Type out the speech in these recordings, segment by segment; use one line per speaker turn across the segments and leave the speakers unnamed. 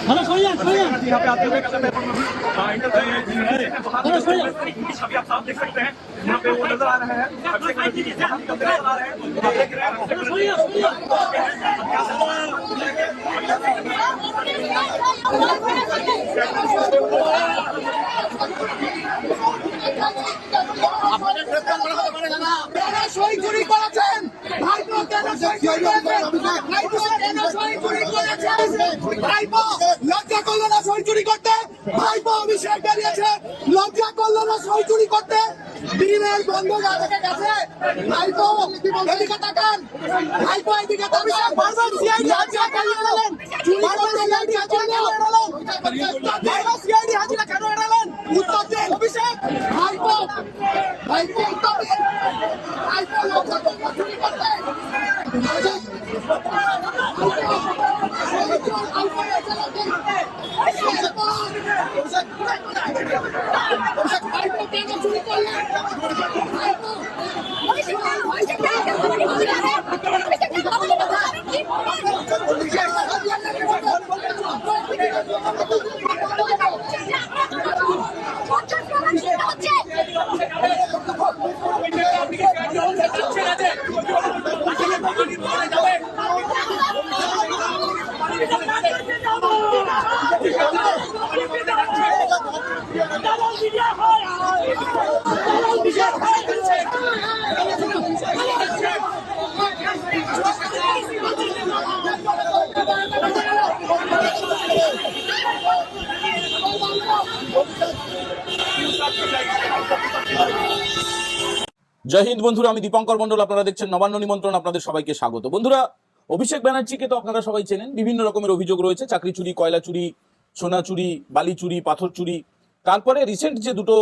यहाँ पे आते हुए छवि आप साफ देख सकते हैं। यहाँ पे वो नजर आ रहे हैं, नजर आ रहे हैं, देख रहे
লজ্জা করলো না সই চুরি করতে। ভাইপো অভিষেক বেরিয়েছে, লজ্জা করলো না সই চুরি করতে। দিনের বন্ধ থেকে গেছে। ভাইপো এদিকে তাকান, ভাইপো এদিকে তাকান। বারবার সিআইডি হাজিরা কেন এড়ালেন? বারবার সিআইডি হাজিরা কেন এড়ালেন? বারবার সিআইডি হাজিরা কেন এড়ালেন? উত্তর দিন অভিষেক। ভাইপো ভাইপো উত্তর দিন। ভাইপো লজ্জা করলো চুরি করতে।
জয় হিন্দ বন্ধুরা, আমি দীপঙ্কর মন্ডল, আপনারা দেখছেন নবান্ন নিমন্ত্রণ। আপনাদের সবাইকে স্বাগত। বন্ধুরা, অভিষেক ব্যানার্জিকে তো আপনারা সবাই চেনেন। বিভিন্ন রকমের অভিযোগ রয়েছে, চাকরি চুরি, কয়লা চুরি, সোনা চুরি, বালি চুরি, পাথর চুরি। তারপরে রিসেন্ট যে দুটো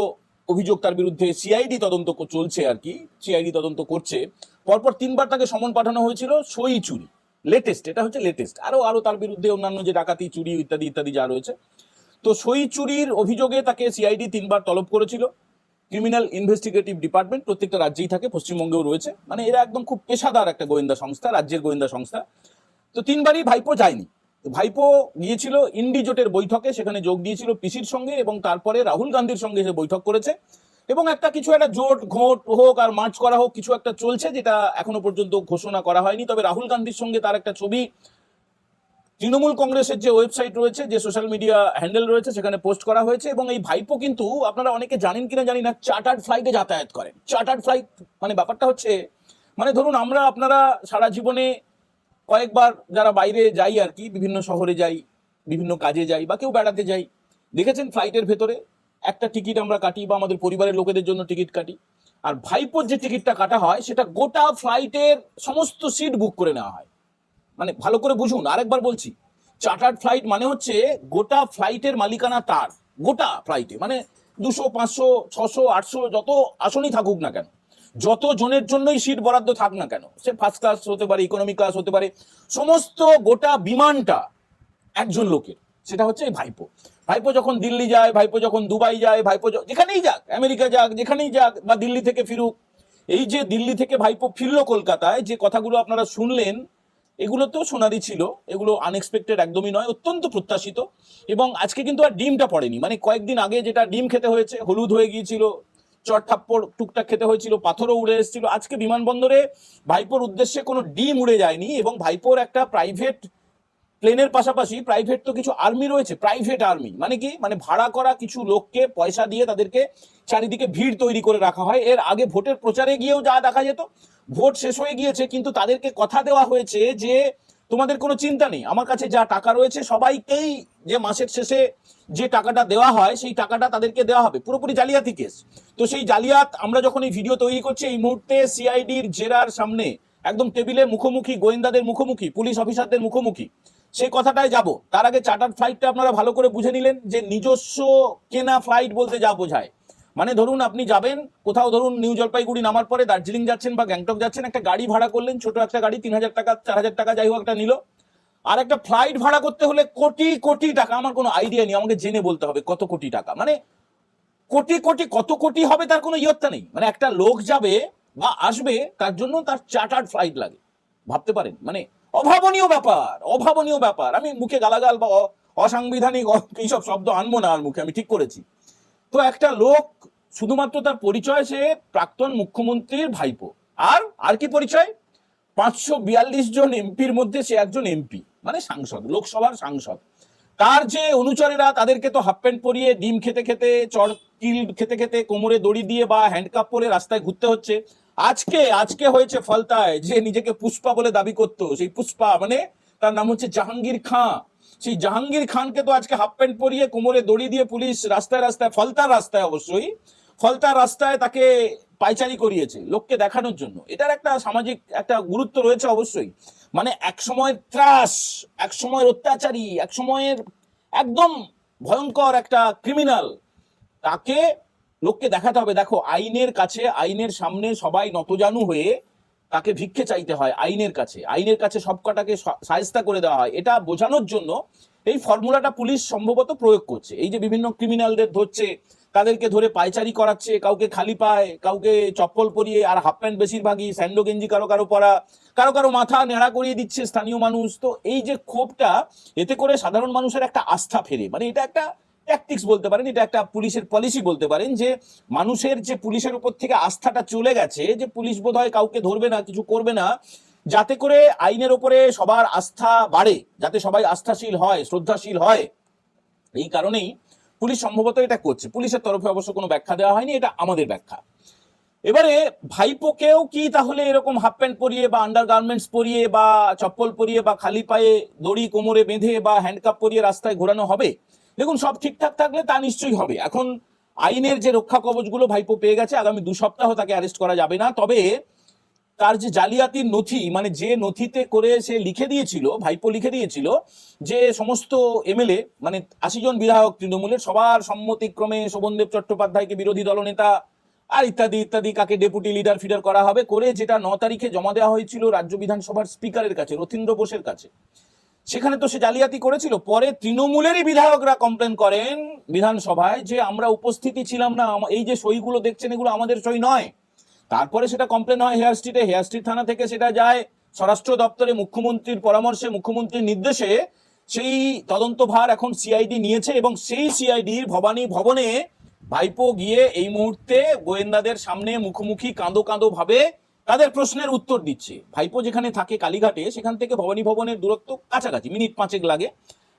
অভিযোগ তার বিরুদ্ধে সিআইডি তদন্ত চলছে আর কি, সিআইডি তদন্ত করছে। পরপর 3বার তাকে সমন পাঠানো হয়েছিল সই চুরি, লেটেস্ট, এটা হচ্ছে লেটেস্ট। আরো তার বিরুদ্ধে অন্যান্য যে ডাকাতি, চুরি ইত্যাদি ইত্যাদি যা রয়েছে। তো সই চুরির অভিযোগে তাকে সিআইডি 3বার তলব করেছিল। ক্রিমিনাল ইনভেস্টিগেটিভ ডিপার্টমেন্ট প্রত্যেকটা রাজ্যেই থাকে, পশ্চিমবঙ্গেও রয়েছে। মানে এরা একদম খুব পেশাদার একটা গোয়েন্দা সংস্থা, রাজ্যের গোয়েন্দা সংস্থা। তো 3বারই ভাইপো যায়নি। ভাইপো গিয়েছিল ইন্ডি জোটের বৈঠকে, সেখানে যোগ দিয়েছিল পিসির সঙ্গে, এবং তারপরে রাহুল গান্ধীর সঙ্গে সে বৈঠক করেছে। এবং একটা জোট ঘোট হোক আর মার্চ করা হোক, কিছু একটা চলছে, যেটা এখনো পর্যন্ত ঘোষণা করা হয়নি। তবে রাহুল গান্ধীর সঙ্গে তার একটা ছবি তৃণমূল কংগ্রেসের যে ওয়েবসাইট রয়েছে, যে সোশ্যাল মিডিয়া হ্যান্ডেল রয়েছে, সেখানে পোস্ট করা হয়েছে। এবং এই ভাইপো কিন্তু, আপনারা অনেকে জানেন কিনা জানি না, চার্টার্ড ফ্লাইটে যাতায়াত করেন। চার্টার্ড ফ্লাইট মানে ব্যাপারটা হচ্ছে, মানে ধরুন আপনারা সারা জীবনে কয়েকবার যারা বাইরে যাই আর কি, বিভিন্ন শহরে যাই, বিভিন্ন কাজে যাই, বা কেউ বেড়াতে যাই, দেখেছেন ফ্লাইটের ভেতরে একটা টিকিট আমরা কাটি, বা আমাদের পরিবারের লোকেদের জন্য টিকিট কাটি। আর ভাইপোর যে টিকিটটা কাটা হয়, সেটা গোটা ফ্লাইটের সমস্ত সিট বুক করে নেওয়া হয়। মানে ভালো করে বুঝুন, আরেকবার বলছি, চার্টার্ড ফ্লাইট মানে হচ্ছে গোটা ফ্লাইটের মালিকানা তার, গোটা ফ্লাইটে। মানে 200, 500, 600, 800 যত আসনই থাকুক না কেন, যত জনের জন্যই সিট বরাদ্দ থাক না কেন, সে ফার্স্ট ক্লাস হতে পারে, ইকোনমি ক্লাস হতে পারে, সমস্ত গোটা বিমানটা একজন লোকের। সেটা হচ্ছে এই ভাইপো। ভাইপো যখন দিল্লি যায়, ভাইপো যখন দুবাই যায়, ভাইপো যেখানেই যাক, আমেরিকা যাক, যেখানেই যাক, বা দিল্লি থেকে ফিরুক, এই যে দিল্লি থেকে ভাইপো ফিরলো কলকাতায়, যে কথাগুলো আপনারা শুনলেন, এগুলো তো সোনারি ছিল, এগুলো আনএক্সপেক্টেড একদমই নয়, অত্যন্ত প্রত্যাশিত। এবং আজকে কিন্তু আর ডিমটা পড়েনি। মানে কয়েকদিন আগে যেটা ডিম খেতে হয়েছে, হলুদ হয়ে গিয়েছিল, চট থাপ্পড় টুকটাক খেতে হয়েছিল, পাথরও উড়ে এসেছিল, আজকে বিমানবন্দরে ভাইপোর উদ্দেশ্যে কোনো ডিম উড়ে যায়নি। এবং ভাইপোর একটা প্রাইভেট প্লেনের পাশাপাশি প্রাইভেট তো কিছু আর্মি রয়েছে, প্রাইভেট আর্মি মানে কি, মানে ভাড়া করা কিছু লোককে পয়সা দিয়ে তাদেরকে চারিদিকে ভিড় তৈরি করে রাখা হয়। এর আগে ভোটের প্রচারে গিয়েও যা দেখা যেত, ভোট শেষ হয়ে গিয়েছে, কিন্তু তাদেরকে কথা দেওয়া হয়েছে যে তোমাদের কোনো চিন্তা নেই, আমার কাছে যা টাকা রয়েছে সবাইকেই যে মাসের শেষে যে টাকাটা দেওয়া হয়, সেই টাকাটা তাদেরকে দেওয়া হবে। পুরোপুরি জালিয়াতি কেস। তো সেই জালিয়াত আমরা যখন এই ভিডিও তৈরি করছি, এই মুহূর্তে সিআইডির জেরার সামনে, একদম টেবিলে মুখোমুখি, গোয়েন্দাদের মুখোমুখি, পুলিশ অফিসারদের মুখোমুখি, সেই কথাটাই যাব। তার আগে চার্টার্ড ফ্লাইটটা আপনারা ভালো করে বুঝে নিলেন, যে নিজস্ব কেনা ফ্লাইট বলতে যা বোঝায়। মানে ধরুন আপনি যাবেন কোথাও, ধরুন নিউ জলপাইগুড়ি নামার পরে দার্জিলিং যাচ্ছেন বা গ্যাংটক যাচ্ছেন, একটা গাড়ি ভাড়া করলেন, ছোট একটা গাড়ি, 3000 টাকা 4000 টাকা যাই হোক একটা নিল। আর একটা ফ্লাইট ভাড়া করতে হলে কোটি কোটি টাকা, আমার কোনো আইডিয়া নেই, আমাকে জেনে বলতে হবে কত কোটি টাকা। মানে কোটি কোটি, কত কোটি হবে তার কোনো ইয়ত্তা নেই। মানে একটা লোক যাবে বা আসবে, তার জন্য তার চার্টার্ড ফ্লাইট লাগে, ভাবতে পারেন। মানে অভাবনীয় ব্যাপার, অভাবনীয় ব্যাপার। আমি মুখে গালাগাল বা অসাংবিধানিক এইসব শব্দ আনবো না আর মুখে, আমি ঠিক করেছি। তো একটা লোক শুধুমাত্র তার পরিচয় সে প্রাক্তন মুখ্যমন্ত্রীর ভাইপো, আর কি পরিচয়, 542 জন এমপির মধ্যে সে একজন এমপি, মানে সাংসদ, লোকসভার সাংসদ। তার যে অনুচরেরা তাদেরকে তো হাফ প্যান্ট পরিয়ে ডিম খেতে খেতে চড়কিল খেতে খেতে কোমরে দড়ি দিয়ে বা হ্যান্ডকাপ পরে রাস্তায় ঘুরতে হচ্ছে। আজকে হয়েছে ফলতায়, যে নিজেকে পুষ্পা বলে দাবি করতো, সেই পুষ্পা মানে তার নাম হচ্ছে জাহাঙ্গীর খাঁ। সেই জাহাঙ্গীর খানকে তো আজকে হাফ প্যান্ট পরিয়ে কোমরে দড়ি দিয়ে পুলিশ রাস্তায় রাস্তায়, ফলতার রাস্তায়, অবশ্যই ফলতার রাস্তায় তাকে পায়চারি করিয়েছে লোককে দেখানোর জন্য। এটার একটা সামাজিক একটা গুরুত্ব রয়েছে অবশ্যই। মানে এক সময়ের ত্রাস, এক সময়ের অত্যাচারী, এক সময়ের একদম ভয়ঙ্কর একটা ক্রিমিনাল, তাকে লোককে দেখাতে হবে দেখো আইনের কাছে, আইনের সামনে সবাই নতজানু হয়ে তাকে ভিক্ষে চাইতে হয় আইনের কাছে সবকটাকে শায়েস্তা করে দেওয়া হয়। এটা বোঝানোর জন্য এই ফর্মুলাটা পুলিশ সম্ভবত প্রয়োগ করছে। এই যে বিভিন্ন ক্রিমিনালদের ধরছে, তাদেরকে ধরে পায়চারি করাচ্ছে, কাউকে খালি পায়, কাউকে চপ্পল পরিয়ে, আর হাফ প্যান্ট বেশিরভাগই, স্যান্ডো গেঞ্জি কারো কারো পরা, কারো মাথা নেড়া করিয়ে দিচ্ছে স্থানীয় মানুষ। তো এই যে ক্ষোভটা, এতে করে সাধারণ মানুষের একটা আস্থা ফেরে, মানে এটা একটা ট্যাকটিক্স বলতে পারেন, এটা একটা পুলিশের পলিসি বলতে পারেন, যে মানুষের যে পুলিশের উপর থেকে আস্থাটা চলে গেছে, যে পুলিশ বোধহয় কাউকে ধরবে না, কিছু করবে না, যাতে করে আইনের উপরে সবার আস্থা বাড়ে, যাতে সবাই আস্থাশীল হয়, শ্রদ্ধাশীল হয়। এই কারণেই পুলিশ সম্ভবত এটা করছে। পুলিশের তরফে অবশ্য কোনো ব্যাখ্যা দেওয়া হয়নি, এটা আমাদের ব্যাখ্যা। এবারে ভাইপোকেও কি তাহলে এরকম হাফ প্যান্ট পরিয়ে বা আন্ডার গার্মেন্টস পরিয়ে বা চপ্পল পরিয়ে বা খালি পায়ে দড়ি কোমরে বেঁধে বা হ্যান্ডকাপ পরিয়ে রাস্তায় ঘোরানো হবে? দেখুন, সব ঠিকঠাক থাকলে তা নিশ্চয়ই হবে। এখন আইনের যে রক্ষা কবচগুলো ভাইপো পেয়ে গেছে, আগামী 2 সপ্তাহ তাকে অ্যারেস্ট করা যাবে না। তবে তার যে জালিয়াতির নথি, মানে যে নথিতে করে সে লিখে দিয়েছিল, ভাইপো লিখে দিয়েছিল যে সমস্ত এমএলএ, মানে 80 জন বিধায়ক তৃণমূলের, সবার সম্মতিক্রমে শোভনদেব চট্টোপাধ্যায়কে বিরোধী দলনেতা আর ইত্যাদি ইত্যাদি, কাকে ডেপুটি লিডার ফিডার করা হবে, করে যেটা 9 তারিখে জমা দেওয়া হয়েছিল রাজ্য বিধানসভার স্পিকারের কাছে, রথীন্দ্র বোসের কাছে, সেখানে তো সে জালিয়াতি করেছিল। পরে তৃণমূলেরই বিধায়করা কমপ্লেন করেন বিধানসভায় যে আমরা উপস্থিতি ছিলাম না, এই যে সইগুলো দেখছেন এগুলো আমাদের সই নয়। তারপরে সেটা কমপ্লেন হয় হেয়ার স্ট্রিট থানা থেকে সেটা যায় স্বরাষ্ট্র দপ্তরে, মুখ্যমন্ত্রীর পরামর্শে, মুখ্যমন্ত্রীর নির্দেশে সেই তদন্তভার এখন সিআইডি নিয়েছে, এবং সেই সিআইডির ভবানী ভবনে ভাইপো গিয়ে এই মুহূর্তে গোয়েন্দাদের সামনে মুখোমুখি কাঁদো ভাবে তাদের প্রশ্নের উত্তর দিচ্ছে। ভাইপো যেখানে থাকে কালীঘাটে, সেখান থেকে ভবানী ভবনের দূরত্ব কাছাকাছি, মিনিট 5 লাগে।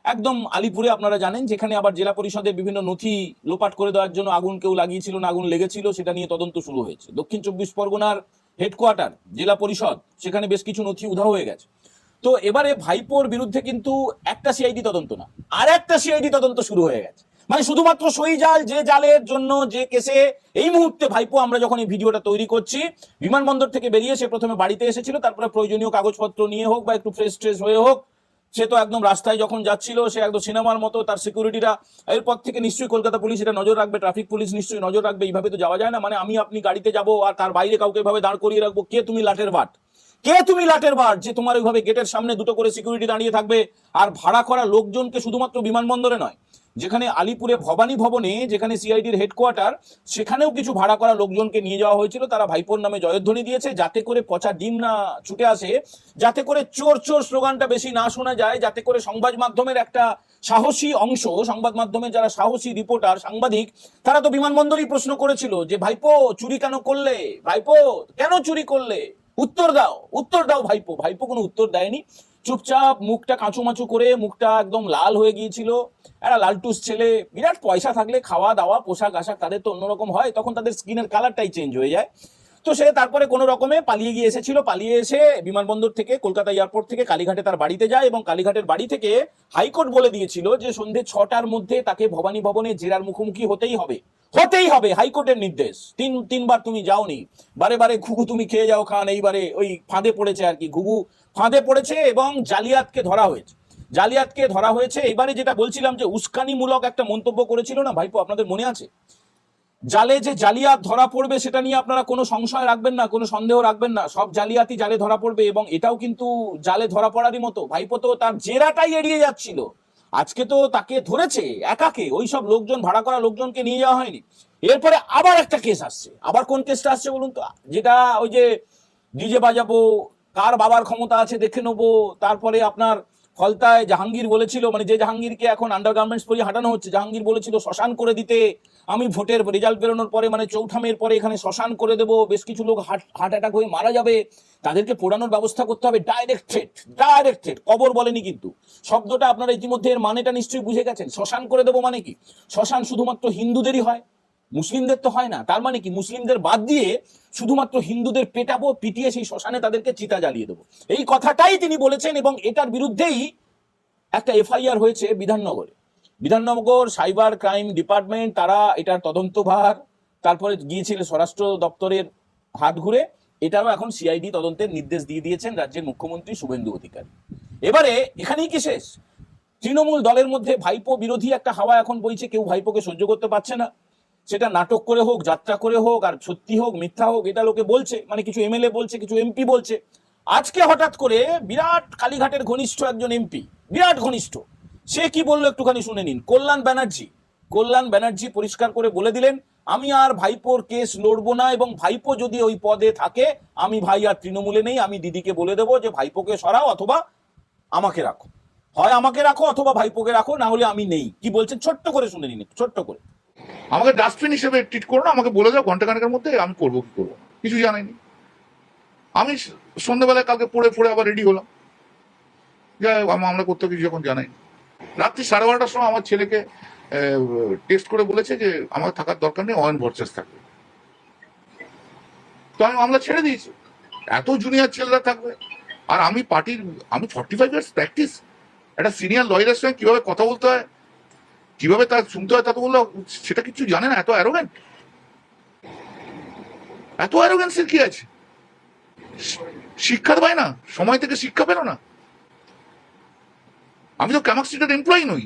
একদম আলিপুরে আপনারা জানেন, যেখানে আবার জেলা পরিষদের বিভিন্ন নথি লোপাট করে দেওয়ার জন্য আগুন কেউ লাগিয়েছিল না আগুন লেগেছিল, সেটা নিয়ে তদন্ত শুরু হয়েছে। দক্ষিণ 24 পরগনার হেডকোয়ার্টার জেলা পরিষদ, সেখানে বেশ কিছু নথি উধাও হয়ে গেছে। তো এবারে ভাইপোর বিরুদ্ধে কিন্তু একটা সিআইডি তদন্ত না, আর একটা সিআইডি তদন্ত শুরু হয়ে গেছে। মানে শুধুমাত্র সই জাল, যে জালের জন্য যে কেসে এই মুহূর্তে ভাইপো, আমরা যখন এই ভিডিওটা তৈরি করছি, বিমানবন্দর থেকে বেরিয়ে সে প্রথমে বাড়িতে এসেছিল, তারপরে প্রয়োজনীয় কাগজপত্র নিয়ে হোক বা একটু ফ্রেশ ট্রেশ হয়ে হোক, সে তো একদম রাস্তায় যখন যাচ্ছিল সে একদম সিনেমার মতো, তার সিকিউরিটিরা এরপর থেকে নিশ্চয়ই কলকাতা পুলিশ এটা নজর রাখবে, ট্রাফিক পুলিশ নিশ্চয়ই নজর রাখবে। এইভাবে তো যাওয়া যায় না, মানে আমি আপনি গাড়িতে যাবো আর তার বাইরে কাউকে এভাবে দাঁড় করিয়ে রাখবো, কে তুমি লাটের বাট, যে তোমার ওইভাবে গেটের সামনে 2টো করে সিকিউরিটি দাঁড়িয়ে থাকবে। আর ভাড়া করা লোকজনকে শুধুমাত্র বিমানবন্দরে নয়, যেখানে আলিপুরে ভবানী ভবনে, যেখানে সিআইডির হেডকোয়ার্টার, সেখানেও কিছু ভাড়া করা লোকজনকে নিয়ে যাওয়া হয়েছিল। তারা ভাইপোর নামে জয়ধ্বনি দিয়েছে, যাতে করে পচা ডিম না ছুটে আসে, যাতে করে চোর চোর স্লোগানটা বেশি না শোনা যায়, যাতে করে সংবাদ মাধ্যমের একটা সাহসী অংশ, সংবাদ মাধ্যমের যারা সাহসী রিপোর্টার, সাংবাদিক, তারা তো বিমানবন্দরেই প্রশ্ন করেছিল যে ভাইপো চুরি কেন করলে, ভাইপো কেন চুরি করলে, উত্তর দাও ভাইপো কোনো উত্তর দেয়নি। চুপচাপ মুখটা কাঁচুমাচু করে, মুখটা একদম লাল হয়ে গিয়েছিল। একটা লালটুস ছেলে, বিরাট পয়সা থাকলে খাওয়া দাওয়া পোশাক আশাক তাদের তো অন্যরকম হয়, তখন তাদের স্কিনের কালারটাই চেঞ্জ হয়ে যায়। তো সে তারপরে কোনো রকমে পালিয়ে গিয়েছিল, পালিয়ে এসে বিমানবন্দর থেকে, কলকাতা এয়ারপোর্ট থেকে কালীঘাটে তার বাড়িতে যায়, এবং কালীঘাটের বাড়ি থেকে হাইকোর্ট বলে দিয়েছিল যে সন্ধ্যে 6টার মধ্যে তাকে ভবানী ভবনে জেরার মুখোমুখি হতেই হবে। হাইকোর্টের নির্দেশ। তিনবার তুমি যাওনি, বারে ঘুঘু তুমি খেয়ে যাও খান, এইবারে ওই ফাঁদে পড়েছে আর কি, ঘুঘু ফাঁদে পড়েছে এবং জালিয়াতকে ধরা হয়েছে। এবারে যেটা বলছিলাম যে উস্কানিমূলক একটা মন্তব্য করেছিল না ভাইপো, আপনাদের মনে আছে? জালে যে জালিয়াত ধরা পড়বে সেটা নিয়ে আপনারা কোনো সংশয় রাখবেন না, কোনো সন্দেহ রাখবেন না, সব জালিয়াতি জালে ধরা পড়বে, এবং এটাও কিন্তু জালে ধরা পড়ারই মতো। ভাইপো তো তার জেরাটাই এড়িয়ে যাচ্ছিল, আজকে তো তাকে ধরেছে একাকে, ওই সব লোকজন, ভাড়া করা লোকজনকে নিয়ে যাওয়া হয়নি। এরপরে আবার একটা কেস আসছে, আবার কোন কেসটা আসছে বলুন তো? যেটা ওই যে ডিজে বাজাবো, কার বাবার ক্ষমতা আছে দেখে নেবো, তারপরে আপনার ফলতায় জাহাঙ্গীর বলেছিল, মানে যে জাহাঙ্গীরকে এখন আন্ডারগার্মেন্টস পরিয়ে হাঁটানো হচ্ছে, জাহাঙ্গীর বলেছিল শ্মশান করে দিতে, আমি ভোটের রেজাল্ট বেরোনোর পরে মানে চৌঠামের পরে এখানে শ্মশান করে দেবো, বেশ কিছু লোক হার্ট অ্যাটাক হয়ে মারা যাবে, তাদেরকে পোড়ানোর ব্যবস্থা করতে হবে। ডাইরেক্ট থ্রেট, কবর বলেনি কিন্তু। শব্দটা আপনারা ইতিমধ্যে এর মানেটা নিশ্চয়ই বুঝে গেছেন। শ্মশান করে দেবো মানে কি? শ্মশান শুধুমাত্র হিন্দুদেরই হয়, মুসলিমদের তো হয় না। তার মানে কি মুসলিমদের বাদ দিয়ে শুধুমাত্র হিন্দুদের পেটাবো, পিটিয়ে সেই শ্মশানে তাদেরকে চিতা জ্বালিয়ে দেবো, এই কথাটাই তিনি বলেছেন। এবং এটার বিরুদ্ধেই একটা এফআইআর হয়েছে বিধাননগরে। বিধাননগর সাইবার ক্রাইম ডিপার্টমেন্ট তারা এটার তদন্তভার, তারপরে গিয়েছিল স্বরাষ্ট্র দপ্তরের হাত ঘুরে, এটারও এখন সিআইডি তদন্তের নির্দেশ দিয়ে দিয়েছেন রাজ্যের মুখ্যমন্ত্রী শুভেন্দু অধিকারী। এবারে এখানেই কি শেষ? তৃণমূল দলের মধ্যে ভাইপো বিরোধী একটা হাওয়া এখন বইছে। কেউ ভাইপোকে সহ্য করতে পারছে না, সেটা নাটক করে হোক, যাত্রা করে হোক, আর সত্যি হোক মিথ্যা হোক, এটা লোকে বলছে, মানে কিছু এমএলএ বলছে, কিছু এমপি বলছে। আজকে হঠাৎ করে বিরাট কালীঘাটের ঘনিষ্ঠ একজন এমপি, বিরাট ঘনিষ্ঠ, সে কি বললো একটুখানি শুনে নিন। কল্যাণ ব্যানার্জি পরিষ্কার করে বলে দিলেন, আমি আর ভাইপোর কেস লড়বো না, এবং ভাইপো যদি ওই পদে থাকে, আমি ভাই আর তৃণমূলে নেই, আমি দিদিকে বলে দেবো যে ভাইপোকে সরাও অথবা আমাকে রাখো, হয় আমাকে রাখো অথবা ভাইপোকে রাখো, না হলে আমি নেই। কি বলছেন ছোট্ট করে শুনে নিন, ছোট্ট করে।
আমাকে ডাস্টবিন হিসেবে ট্রিট করো না, আমাকে বলে দাও ঘন্টাখানেকের মধ্যে, আমি করবো কি করবো কিছু জানাইনি। আমি সন্ধ্যাবেলায় কালকে পড়ে আবার রেডি হলাম, যাই আমরা করতে কিছু যখন জানাই। রাত্রি 12:30টার সময় আমার ছেলেকে টেস্ট করে বলেছে যে আমার থাকার দরকার নেই, অয়ন ভরসেস থাকবে। তো আমি মামলা ছেড়ে দিয়েছি, এত জুনিয়র ছেলেরা থাকবে। আর আমি 45 ইয়ার্স প্র্যাকটিস, একটা সিনিয়র লয়ারের সঙ্গে কিভাবে কথা বলতে হয়, কিভাবে তার শুনতে হয়, তা তো বললো সেটা কিছু জানে না। এত অ্যারোগেন্সের কি আছে? শিক্ষা পায় না, সময় থেকে শিক্ষা পেল না। আমি তো ক্যামাক স্ট্রিটের এমপ্লয়ি নই।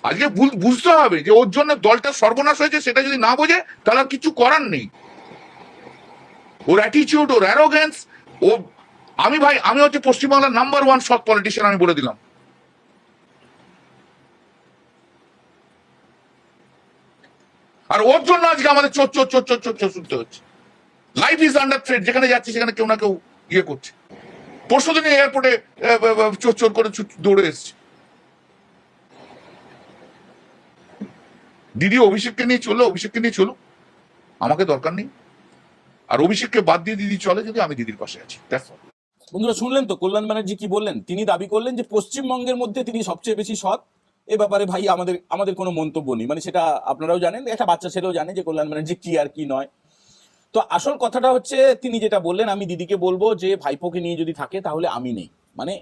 আজকে বুঝতে হবে যে ওর জন্য দলটা সর্বনাশ হয়েছে, সেটা যদি না বোঝে তাহলে আর কিছু করার নেই। ওর অ্যাটিটিউড, ওর অ্যারোগেন্স, ও আমি হচ্ছে পশ্চিমবাংলার নাম্বার 1 সৎ পলিটিশিয়ান, আমি বলে দিলাম। আর ওর জন্য আজকে আমাদের চোর শুনতে হচ্ছে। লাইফ ইজ আন্ডার থ্রেট, যেখানে যাচ্ছে সেখানে কেউ না কেউ ইয়ে করছে। পরশুদিন এয়ারপোর্টে চোর করে দৌড়ে এসছে। দিদি অভিষেককে নিয়ে চলো, আমাকে দরকার নেই। আর অভিষেককে বাদ দিয়ে দিদি চলে যদি, আমি দিদির পাশে আছি।
বন্ধুরা শুনলেন তো কল্যাণ ব্যানার্জি কি বললেন। তিনি দাবি করলেন যে পশ্চিমবঙ্গের মধ্যে তিনি সবচেয়ে বেশি সৎ। এ ব্যাপারে ভাই আমাদের কোনো মন্তব্য নেই, মানে সেটা আপনারাও জানেন, একটা বাচ্চা ছেলেও জানে যে কল্যাণ ব্যানার্জি কি আর কি নয়। তো আসল কথাটা হচ্ছে তিনি যেটা বললেন, আমি দিদিকে বলবো যে ভাইপোকে নিয়ে যদি থাকে তাহলে আমি নেই, মানে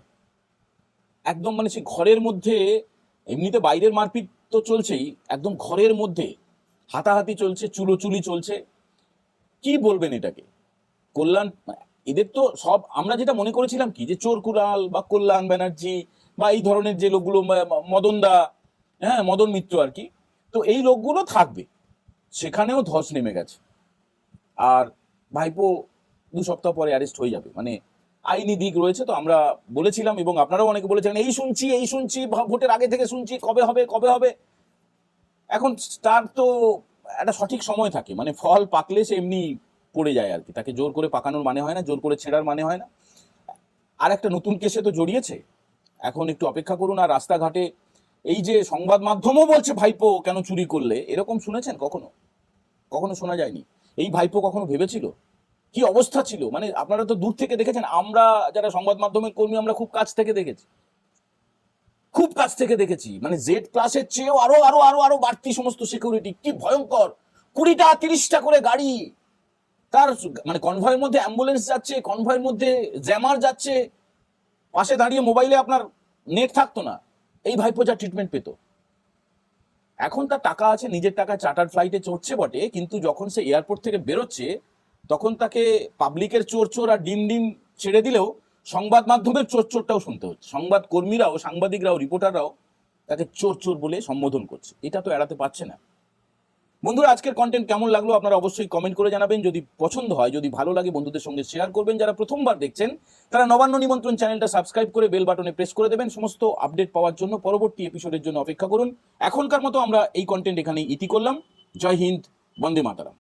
একদম, মানে সে ঘরের মধ্যে, এমনিতে বাইরের মারপিট তো চলছেই, একদম ঘরের মধ্যে হাতাহাতি চলছে, চুলোচুলি চলছে। কি বলবেন এটাকে? কল্যাণ, এদের তো সব আমরা যেটা মনে করেছিলাম কি, যে চোর কুড়াল বা কল্যাণ ব্যানার্জি বা এই ধরনের যে লোকগুলো, মদনদা, হ্যাঁ মদন মিত্র আর কি, তো এই লোকগুলো থাকবে, সেখানেও ধস নেমে গেছে। আর ভাইপো 2 সপ্তাহ পরে অ্যারেস্ট হয়ে যাবে, মানে আইনি দিক রয়েছে। তো আমরা বলেছিলাম, এবং আপনারাও অনেকে বলেছিলেন এই শুনছি ভোটের আগে থেকে শুনছি কবে হবে। এখন তার তো একটা সঠিক সময় থাকে, মানে ফল পাকলে সে এমনি পড়ে যায় আর কি, তাকে জোর করে পাকানোর মানে হয় না, জোর করে ছেঁড়ার মানে হয় না। আর একটা নতুন কেসে তো জড়িয়েছে, এখন একটু অপেক্ষা করুন। আর রাস্তাঘাটে এই যে সংবাদ মাধ্যমও বলছে ভাইপো কেন চুরি করলে, এরকম শুনেছেন কখনো শোনা যায়নি। এই ভাইপো কখনো ভেবেছিল কি অবস্থা ছিল? মানে আপনারা তো দূর থেকে দেখেছেন, আমরা যারা সংবাদ মাধ্যমের কর্মী আমরা খুব কাছ থেকে দেখেছি, মানে জেড ক্লাসের চেয়েও আরো বাড়তি সমস্ত সিকিউরিটি, কি ভয়ঙ্কর। 20টা 30টা করে গাড়ি, তার মানে কনভয়ের মধ্যে অ্যাম্বুলেন্স যাচ্ছে, কনভয়ের মধ্যে জ্যামার যাচ্ছে, পাশে দাঁড়িয়ে মোবাইলে আপনার নেট থাকতো না। এই ভাইপো যা ট্রিটমেন্ট পেত। এখন তার টাকা আছে, নিজের টাকা চার্টার ফ্লাইটে চড়ছে বটে, কিন্তু যখন সে এয়ারপোর্ট থেকে বেরোচ্ছে তখন তাকে পাবলিকের চোর আর ডিম ছেড়ে দিলেও সংবাদ মাধ্যমের চোরটাও শুনতে হচ্ছে। সংবাদ কর্মীরাও, সাংবাদিকরাও, রিপোর্টাররাও তাকে চোর বলে সম্বোধন করছে। এটা তো এড়াতে পারছে না। বন্ধুরা আজকের কন্টেন্ট কেমন লাগলো আপনারা অবশ্যই কমেন্ট করে জানাবেন। যদি পছন্দ হয়, যদি ভালো লাগে, বন্ধুদের সঙ্গে শেয়ার করবেন। যারা প্রথমবার দেখছেন তারা নবান্ন নিমন্ত্রণ চ্যানেলটা সাবস্ক্রাইব করে বেল বাটনে প্রেস করে দেবেন। সমস্ত আপডেট পাওয়ার জন্য পরবর্তী এপিসোডের জন্য অপেক্ষা করুন। এখনকার মতো আমরা এই কন্টেন্ট এখানেই ইতি করলাম। জয় হিন্দ, বন্দে মাতরম।